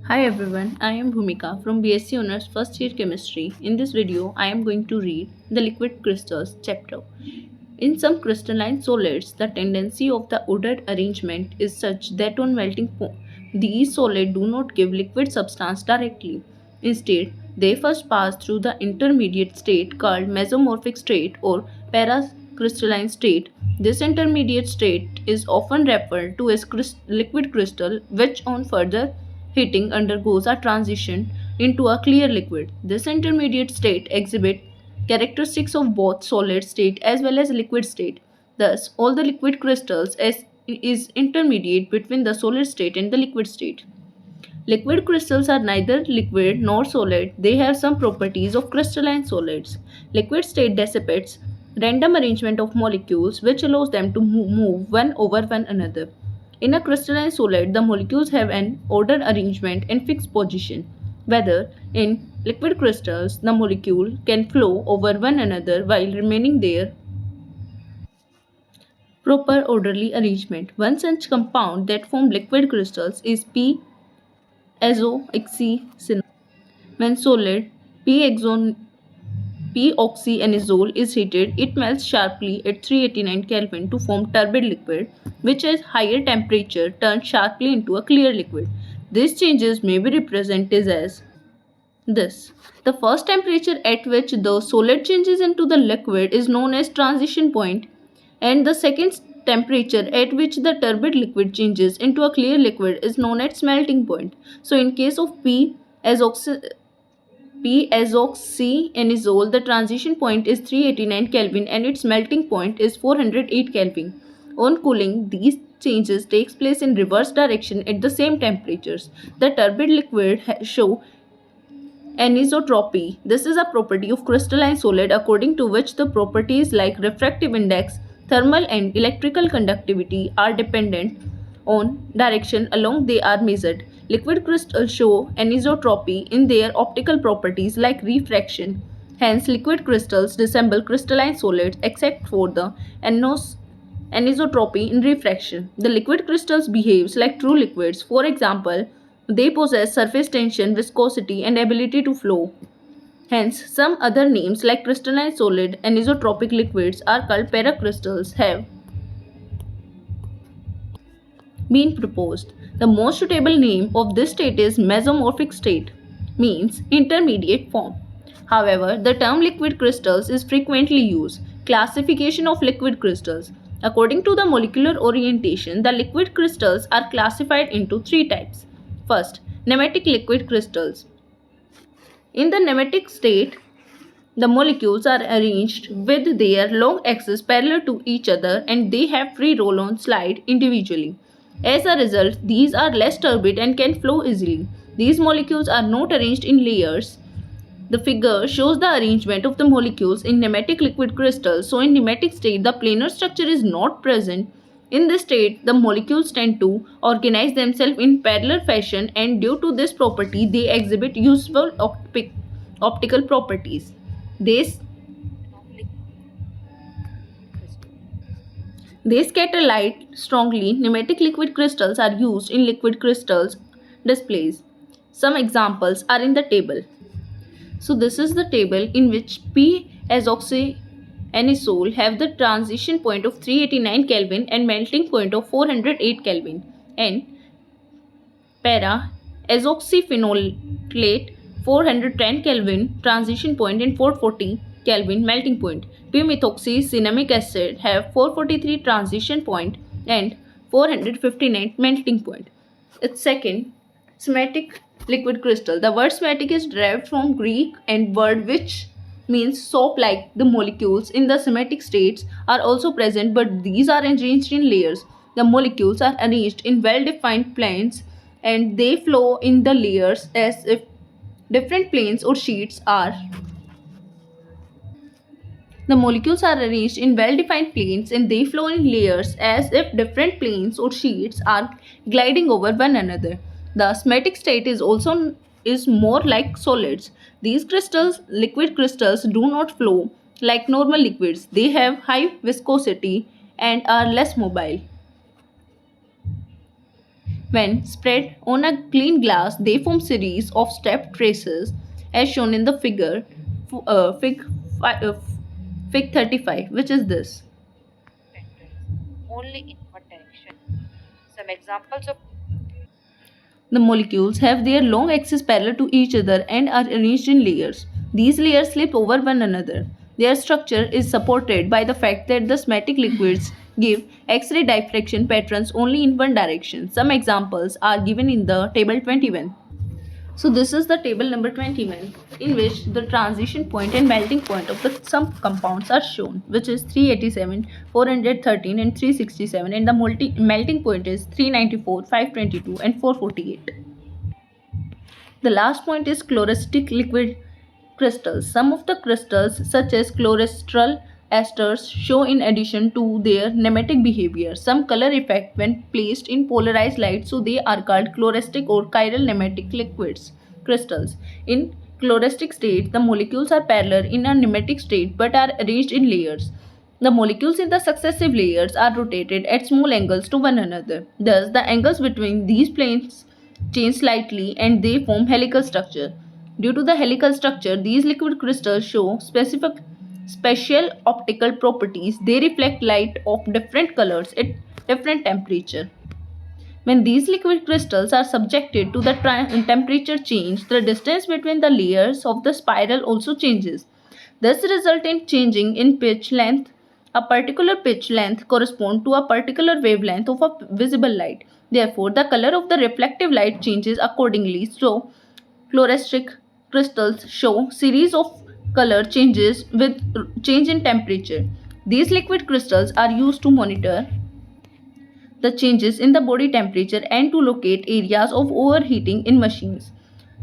Hi everyone, I am Bhumika from BSc Honors First Year Chemistry. In this video, I am going to read the liquid crystals chapter. In some crystalline solids, the tendency of the ordered arrangement is such that on melting point, these solids do not give liquid substance directly. Instead, they first pass through the intermediate state called mesomorphic state or paracrystalline state. This intermediate state is often referred to as liquid crystal, which on further heating undergoes a transition into a clear liquid. This intermediate state exhibits characteristics of both solid state as well as liquid state. Thus, all the liquid crystals is intermediate between the solid state and the liquid state. Liquid crystals are neither liquid nor solid. They have some properties of crystalline solids. Liquid state dissipates random arrangement of molecules which allows them to move one over one another. In a crystalline solid, the molecules have an ordered arrangement and fixed position. Whether in liquid crystals, the molecule can flow over one another while remaining their proper orderly arrangement. One such compound that form liquid crystals is p-azoxycinnamide. When solid p-oxyanidazole is heated, it melts sharply at 389 Kelvin to form turbid liquid, which at higher temperature turns sharply into a clear liquid. These changes may be represented as this. The first temperature at which the solid changes into the liquid is known as transition point, and the second temperature at which the turbid liquid changes into a clear liquid is known as melting point. So in case of p-azoxyanidazole, the transition point is 389 Kelvin and its melting point is 408 Kelvin. On cooling, these changes takes place in reverse direction at the same temperatures. The turbid liquid show anisotropy. This is a property of crystalline solid according to which the properties like refractive index, thermal and electrical conductivity are dependent on direction along they are measured. Liquid crystals show anisotropy in their optical properties like refraction. Hence, liquid crystals resemble crystalline solids except for the anisotropy in refraction. The liquid crystals behaves like true liquids. For example, they possess surface tension, viscosity, and ability to flow. Hence, some other names like crystalline solid and isotropic liquids are called paracrystals have been proposed. The most suitable name of this state is mesomorphic state, means intermediate form. However, the term liquid crystals is frequently used. Classification of liquid crystals. According to the molecular orientation, the liquid crystals are classified into three types. First, nematic liquid crystals. In the nematic state, the molecules are arranged with their long axes parallel to each other and they have free roll on slide individually. As a result, these are less turbid and can flow easily. These molecules are not arranged in layers. The figure shows the arrangement of the molecules in nematic liquid crystals. So in nematic state, the planar structure is not present. In this state, the molecules tend to organize themselves in parallel fashion and due to this property, they exhibit useful optical properties. They, they scatter light strongly. Nematic liquid crystals are used in liquid crystals displays. Some examples are in the table. So this is the table in which p-azoxyanisole have the transition point of 389 Kelvin and melting point of 408 Kelvin, and para-azoxyphenolate 410 Kelvin transition point and 440 Kelvin melting point. P-methoxycinnamic acid have 443 transition point and 459 melting point. Its second, sematic liquid crystal. The word sematic is derived from Greek and word which means soap like. The molecules in the sematic states are also present but these are arranged in layers. The molecules are arranged in well-defined planes and they flow in the layers as if different planes or sheets are the molecules are arranged in well-defined planes and they flow in layers as if different planes or sheets are gliding over one another. The sematic state is more like solids. These crystals, liquid crystals, do not flow like normal liquids. They have high viscosity and are less mobile. When spread on a clean glass, they form series of stepped traces as shown in the fi- uh, fig 35, which is this. Only in one direction. Some examples of the molecules have their long axes parallel to each other and are arranged in layers. These layers slip over one another. Their structure is supported by the fact that the schematic liquids give X-ray diffraction patterns only in one direction. Some examples are given in the table 21. So this is the table number 21 in which the transition point and melting point of the some compounds are shown, which is 387, 413 and 367, and the melting point is 394, 522 and 448. The last point is chlorostic liquid crystals. Some of the crystals, such as chlorestral esters, show in addition to their nematic behavior some color effect when placed in polarized light, so they are called chloristic or chiral nematic liquids crystals. In chloristic state, the molecules are parallel in a nematic state but are arranged in layers. The molecules in the successive layers are rotated at small angles to one another. Thus, the angles between these planes change slightly and they form helical structure. Due to the helical structure, these liquid crystals show special optical properties. They reflect light of different colors at different temperature. When these liquid crystals are subjected to the temperature change, the distance between the layers of the spiral also changes. This results in changing in pitch length. A particular pitch length corresponds to a particular wavelength of a visible light. Therefore, the color of the reflective light changes accordingly. So, fluorescent crystals show series of color changes with change in temperature. These liquid crystals are used to monitor the changes in the body temperature and to locate areas of overheating in machines.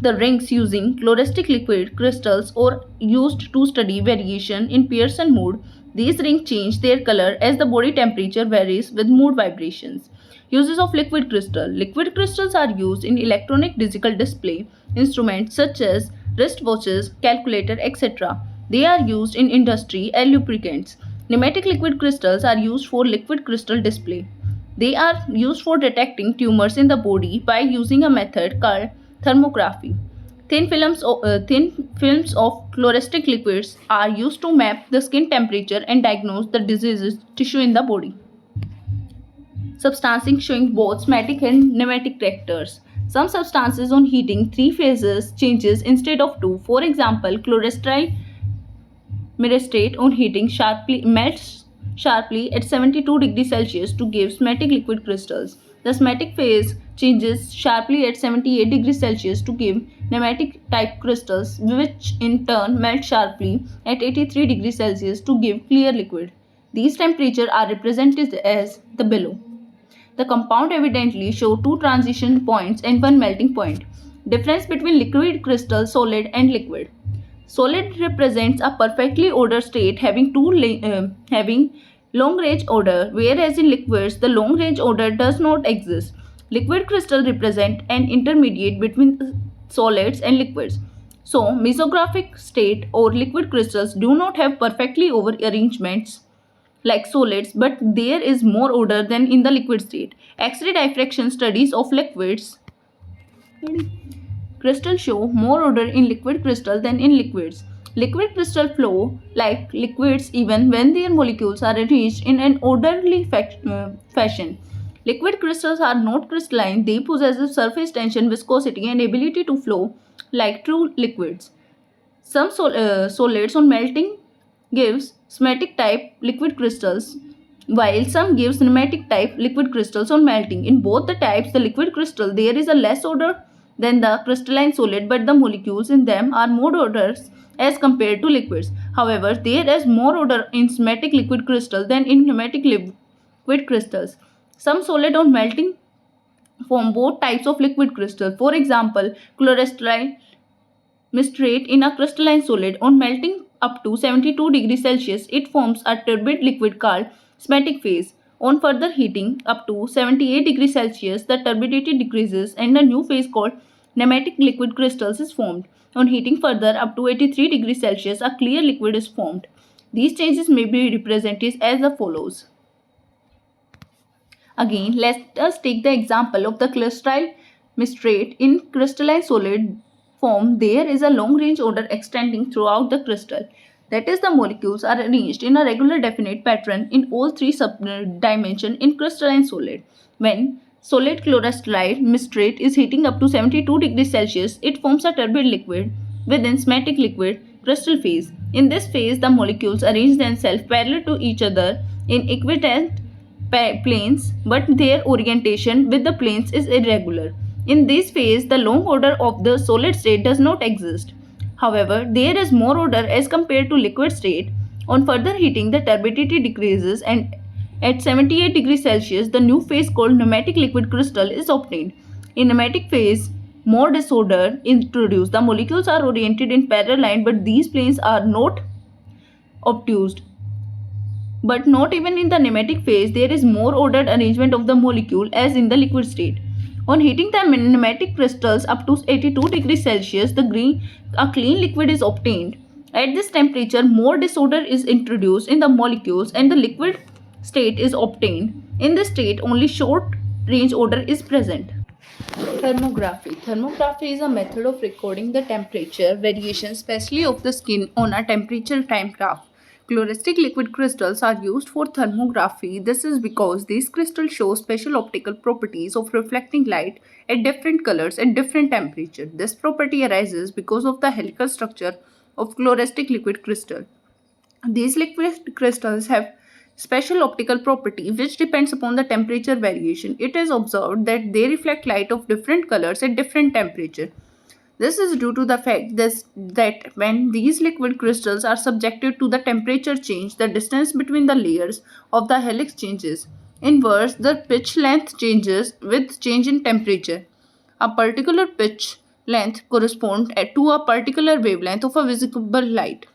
The rings using fluorescent liquid crystals are used to study variation in Pearson mode. These rings change their color as the body temperature varies with mood vibrations. Uses of liquid crystal. Liquid crystals are used in electronic digital display instruments such as wristwatches, calculator, etc. They are used in industry and lubricants. Pneumatic liquid crystals are used for liquid crystal display. They are used for detecting tumors in the body by using a method called thermography. Thin films of fluorescent liquids are used to map the skin temperature and diagnose the diseases tissue in the body. Substances showing both schematic and nematic characters. Some substances on heating three phases changes instead of two. For example, chlorestryl myristate on heating melts sharply at 72 degrees Celsius to give schematic liquid crystals. The schematic phase changes sharply at 78 degrees Celsius to give nematic type crystals, which in turn melt sharply at 83 degrees Celsius to give clear liquid. These temperatures are represented as the below. The compound evidently show two transition points and one melting point. Difference between liquid crystal, solid and liquid. Solid represents a perfectly ordered state having long range order, whereas in liquids the long range order does not exist. Liquid crystals represent an intermediate between solids and liquids. So, mesographic state or liquid crystals do not have perfectly over arrangements like solids, but there is more order than in the liquid state. X-ray diffraction studies of liquids crystal show more order in liquid crystal than in liquids. Liquid crystal flow like liquids even when their molecules are arranged in an orderly fashion. Liquid crystals are not crystalline, they possess a surface tension, viscosity, and ability to flow like true liquids. Some solids on melting gives schematic type liquid crystals, while some gives pneumatic type liquid crystals on melting. In both the types, the liquid crystal there is a less order than the crystalline solid, but the molecules in them are more orders as compared to liquids. However, there is more order in schematic liquid crystal than in pneumatic liquid crystals. Some solid on melting form both types of liquid crystal. For example, chlorestryl mystrate in a crystalline solid on melting up to 72 degrees Celsius, it forms a turbid liquid called schematic phase. On further heating up to 78 degrees Celsius, the turbidity decreases and a new phase called nematic liquid crystals is formed. On heating further up to 83 degrees Celsius, a clear liquid is formed. These changes may be represented as the follows. Again, let us take the example of the crystalline mistrate. In crystalline solid form, there is a long-range odor extending throughout the crystal. That is, the molecules are arranged in a regular definite pattern in all three sub-dimensions in crystalline solid. When solid chloralkali mistrate is heating up to 72 degrees Celsius, it forms a turbid liquid within enzymatic liquid crystal phase. In this phase, the molecules arrange themselves parallel to each other in equivalent planes, but their orientation with the planes is irregular. In this phase, the long order of the solid state does not exist. However, there is more order as compared to liquid state. On further heating, the turbidity decreases and at 78 degrees Celsius, the new phase called pneumatic liquid crystal is obtained. In pneumatic phase, more disorder introduced. The molecules are oriented in parallel line, but these planes are not obtuse. But not even in the nematic phase, there is more ordered arrangement of the molecule as in the liquid state. On heating the nematic crystals up to 82 degrees Celsius, a clean liquid is obtained. At this temperature, more disorder is introduced in the molecules and the liquid state is obtained. In this state, only short range odor is present. Thermography. Thermography is a method of recording the temperature variation, especially of the skin, on a temperature time graph. Fluorescent liquid crystals are used for thermography. This is because these crystals show special optical properties of reflecting light at different colors at different temperature. This property arises because of the helical structure of fluorescent liquid crystal. These liquid crystals have special optical property which depends upon the temperature variation. It is observed that they reflect light of different colors at different temperature. This is due to the fact that when these liquid crystals are subjected to the temperature change, the distance between the layers of the helix changes. In verse, the pitch length changes with change in temperature. A particular pitch length corresponds to a particular wavelength of a visible light.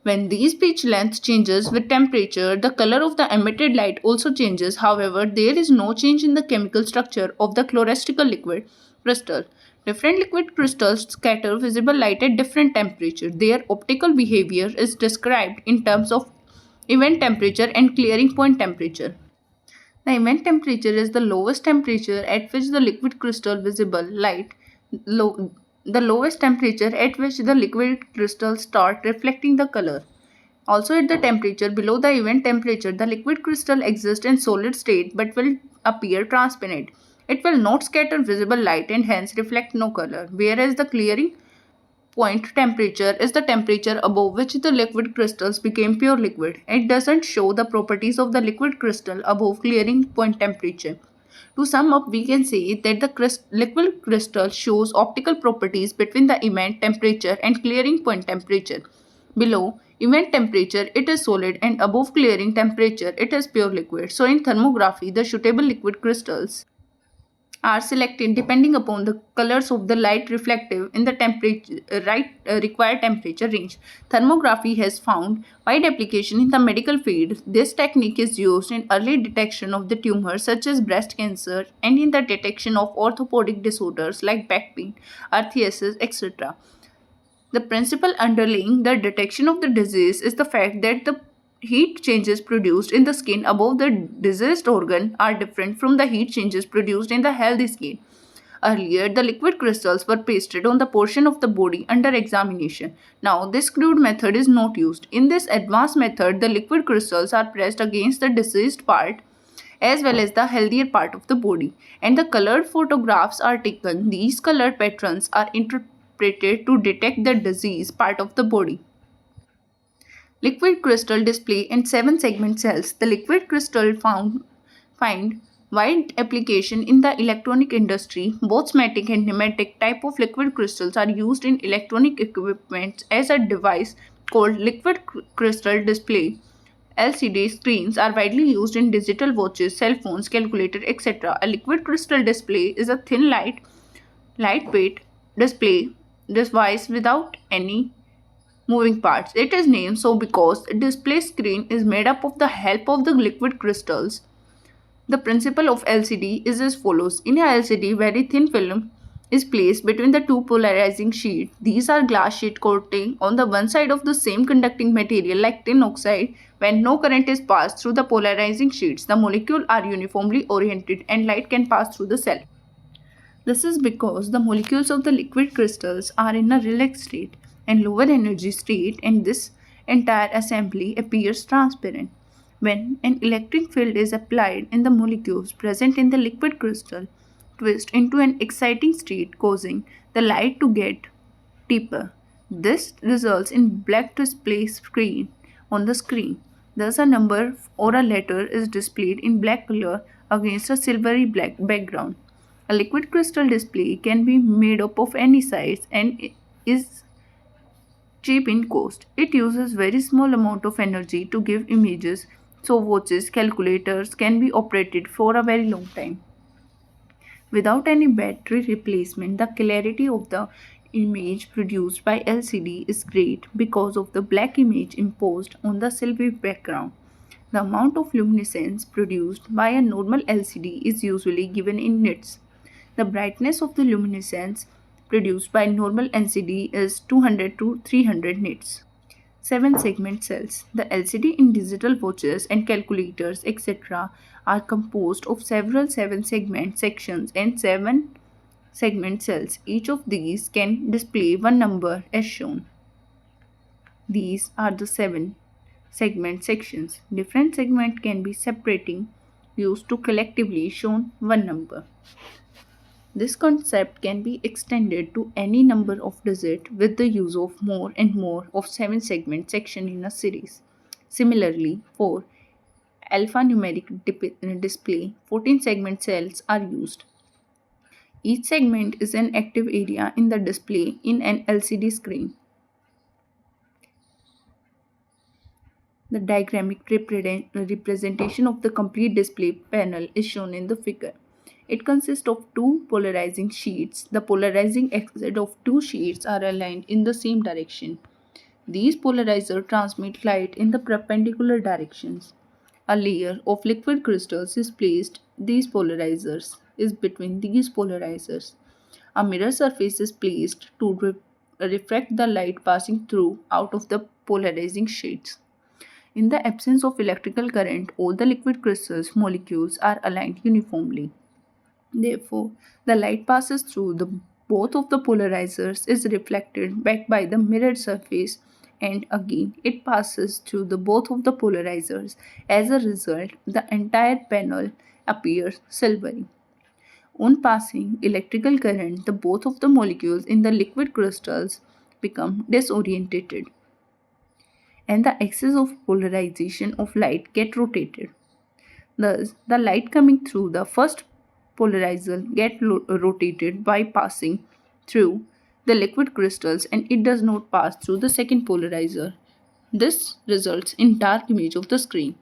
When these pitch length changes with temperature, the color of the emitted light also changes. However, there is no change in the chemical structure of the chlorestical liquid crystal. Different liquid crystals scatter visible light at different temperature. Their optical behavior is described in terms of event temperature and clearing point temperature. The event temperature is the lowest temperature at which the liquid crystal visible light the lowest temperature at which the liquid crystals start reflecting the color. Also, at the temperature below the event temperature, the liquid crystal exists in solid state but will appear transparent. It will not scatter visible light and hence reflect no color, whereas the clearing point temperature is the temperature above which the liquid crystals became pure liquid. It doesn't show the properties of the liquid crystal above clearing point temperature. To sum up, we can say that the liquid crystal shows optical properties between the event temperature and clearing point temperature. Below event temperature, it is solid, and above clearing temperature, it is pure liquid. So, in thermography, the suitable liquid crystals are selected depending upon the colors of the light reflective in the required temperature range. Thermography has found wide application in the medical field. This technique is used in early detection of the tumors such as breast cancer and in the detection of orthopedic disorders like back pain, arthritis, etc. The principle underlying the detection of the disease is the fact that the heat changes produced in the skin above the diseased organ are different from the heat changes produced in the healthy skin. Earlier, the liquid crystals were pasted on the portion of the body under examination. Now, this crude method is not used. In this advanced method, the liquid crystals are pressed against the diseased part as well as the healthier part of the body, and the colored photographs are taken. These color patterns are interpreted to detect the disease part of the body. Liquid crystal display in 7 segment cells. The liquid crystal find wide application in the electronic industry. Both schematic and pneumatic type of liquid crystals are used in electronic equipment as a device called liquid crystal display. LCD screens are widely used in digital watches, cell phones, calculators, etc. A liquid crystal display is a thin, lightweight display device without any moving parts. It is named so because the display screen is made up of the help of the liquid crystals. The principle of LCD is as follows. In a LCD, very thin film is placed between the two polarizing sheets. These are glass sheet coating on the one side of the same conducting material like tin oxide. When no current is passed through the polarizing sheets, the molecules are uniformly oriented and light can pass through the cell. This is because the molecules of the liquid crystals are in a relaxed state and lower energy state, and this entire assembly appears transparent. When an electric field is applied in the molecules present in the liquid crystal, twist into an exciting state causing the light to get deeper. This results in black display screen on the screen. Thus a number or a letter is displayed in black color against a silvery black background. A liquid crystal display can be made up of any size and is cheap in cost. It uses very small amount of energy to give images, so watches, calculators can be operated for a very long time. Without any battery replacement, the clarity of the image produced by LCD is great because of the black image imposed on the silvery background. The amount of luminescence produced by a normal LCD is usually given in nits. The brightness of the luminescence produced by normal LCD is 200 to 300 nits. 7 segment cells. The LCD in digital watches and calculators, etc., are composed of several 7 segment sections and 7 segment cells. Each of these can display one number as shown. These are the 7 segment sections. Different segments can be separating used to collectively shown one number. This concept can be extended to any number of digits with the use of more and more of 7 segment section in a series. Similarly, for alphanumeric display, 14 segment cells are used. Each segment is an active area in the display in an LCD screen. The diagrammatic representation of the complete display panel is shown in the figure. It consists of two polarizing sheets. The polarizing axes of two sheets are aligned in the same direction. These polarizers transmit light in the perpendicular directions. A layer of liquid crystals is placed between these polarizers. A mirror surface is placed to reflect the light passing through out of the polarizing sheets. In the absence of electrical current, all the liquid crystals molecules are aligned uniformly. Therefore, the light passes through both of the polarizers is reflected back by the mirrored surface, and again it passes through both of the polarizers. As a result, the entire panel appears silvery. On passing electrical current, the both of the molecules in the liquid crystals become disorientated, and the axis of polarization of light get rotated. Thus, the light coming through the first polarizer get rotated by passing through the liquid crystals, and it does not pass through the second polarizer. This results in dark image of the screen.